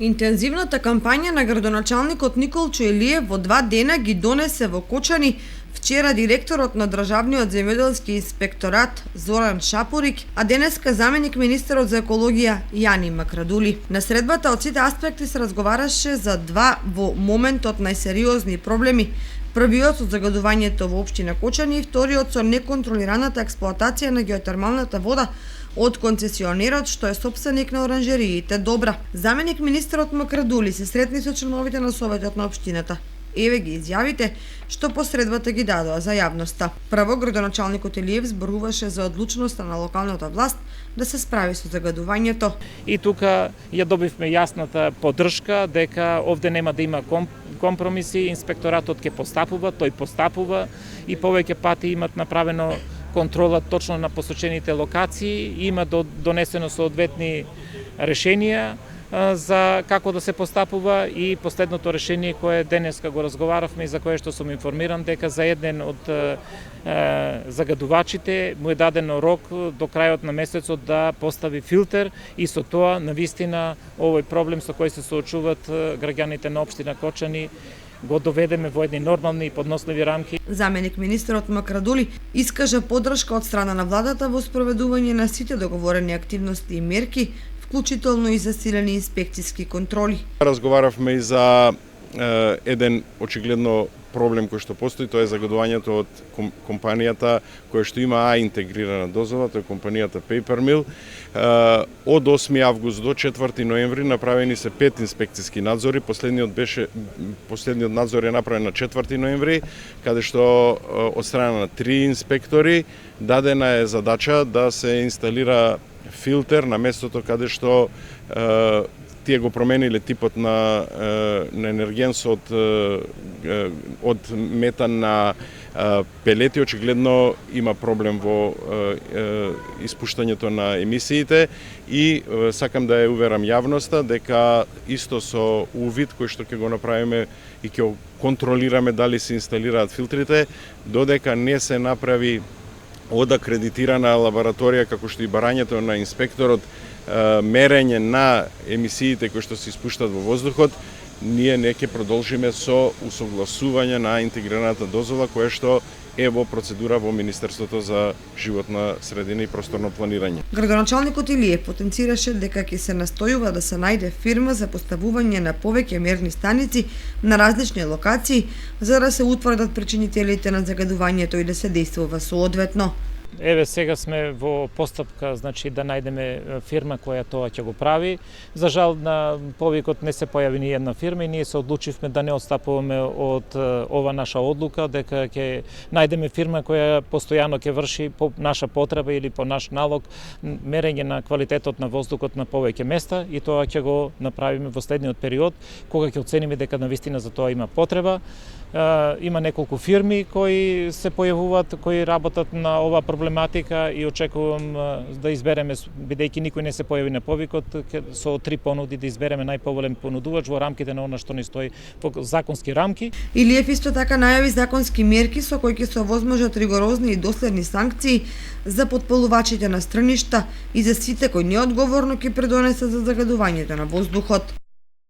Интензивната кампања на градоначалникот Николчо Илиев во 2 дена ги донесе во Кочани вчера директорот на Државниот земјоделски инспекторат Зоран Шапурик, а денеска заменик министерот за екологија Јани Макрадули. На средбата од сите аспекти се разговараше за два во моментот најсериозни проблеми. Првиот со загадувањето во општина Кочани и вториот со неконтролираната експлоатација на геотермалната вода од концесионерот што е сопственик на оранжериите Добра. Заменик министерот Макрадули се сретни со членовите на советот на општината. Еве ги изјавите што посредбата ги дадоа за јавноста. Прво, градоначалникот Илиев зборуваше за одлучноста на локалната власт да се справи со загадувањето. И тука ја добивме јасната поддршка дека овде нема да има компромиси, инспекторатот ќе постапува, тој постапува и повеќе пати имат направено контрола точно на посочените локации, има донесено соодветни решенија за како да се постапува и последното решение кое денеска го разговаравме и за кое што сум информиран дека за еден од загадувачите му е дадено рок до крајот на месецот да постави филтер и со тоа навистина овој проблем со кој се соочуваат граѓаните на општина Кочани го доведеме во едни нормални и подносливи рамки. Заменик министерот Макрадули искажа поддршка од страна на владата во спроведување на сите договорени активности и мерки, вклучително и засилени инспекциски контроли. Разговаравме и за еден очигледно проблем кој што постои, тоа е загадувањето од компанијата која што има интегрирана дозвола, тоа е компанијата Paper Mill. Од 8 август до 4 ноември направени се 5 инспекциски надзори. Последниот надзор е направен на 4 ноември, каде што од страна на 3 инспектори дадена е задача да се инсталира филтер на местото каде што тие го промениле типот на енергенс од метан на пелети. Очигледно има проблем во испуштањето на емисиите и сакам да ја уверам јавноста дека исто со увид кој што ќе го направиме и ќе контролираме дали се инсталираат филтрите, додека не се направи од акредитирана лабораторија како што и барањето на инспекторот мерење на емисиите кои што се испуштат во воздухот, ние не ќе продолжиме со усогласување на интегрираната дозвола која што е во процедура во Министерството за животна средина и просторно планирање. Градоначалникот Илиев потенцираше дека ќе се настојува да се најде фирма за поставување на повеќе мерни станици на различни локации за да се утврдат причинителите на загадувањето и да се действува соодветно. Еве сега сме во постапка, значи да најдеме фирма која тоа ќе го прави. За жал на повикот не се појави ни една фирма и ние се одлучивме да не отстапуваме од ова наша одлука, дека ќе најдеме фирма која постојано ќе врши по наша потреба или по наш налог мерење на квалитетот на воздухот на повеќе места и тоа ќе го направиме во следниот период кога ќе оцениме дека навистина за тоа има потреба. Има неколку фирми кои се појавуваат, кои работат на ова проблематика и очекувам да избереме, бидејќи никој не се појави на повикот, со 3 понуди да избереме најповолен понудувач во рамките на она што ни стои во законски рамки. Илиев исто така најави законски мерки со кои ќе се овозможат ригорозни и доследни санкции за потпалувачите на страништа и за сите кои неодговорно ќе придонесат за загадувањето на воздухот.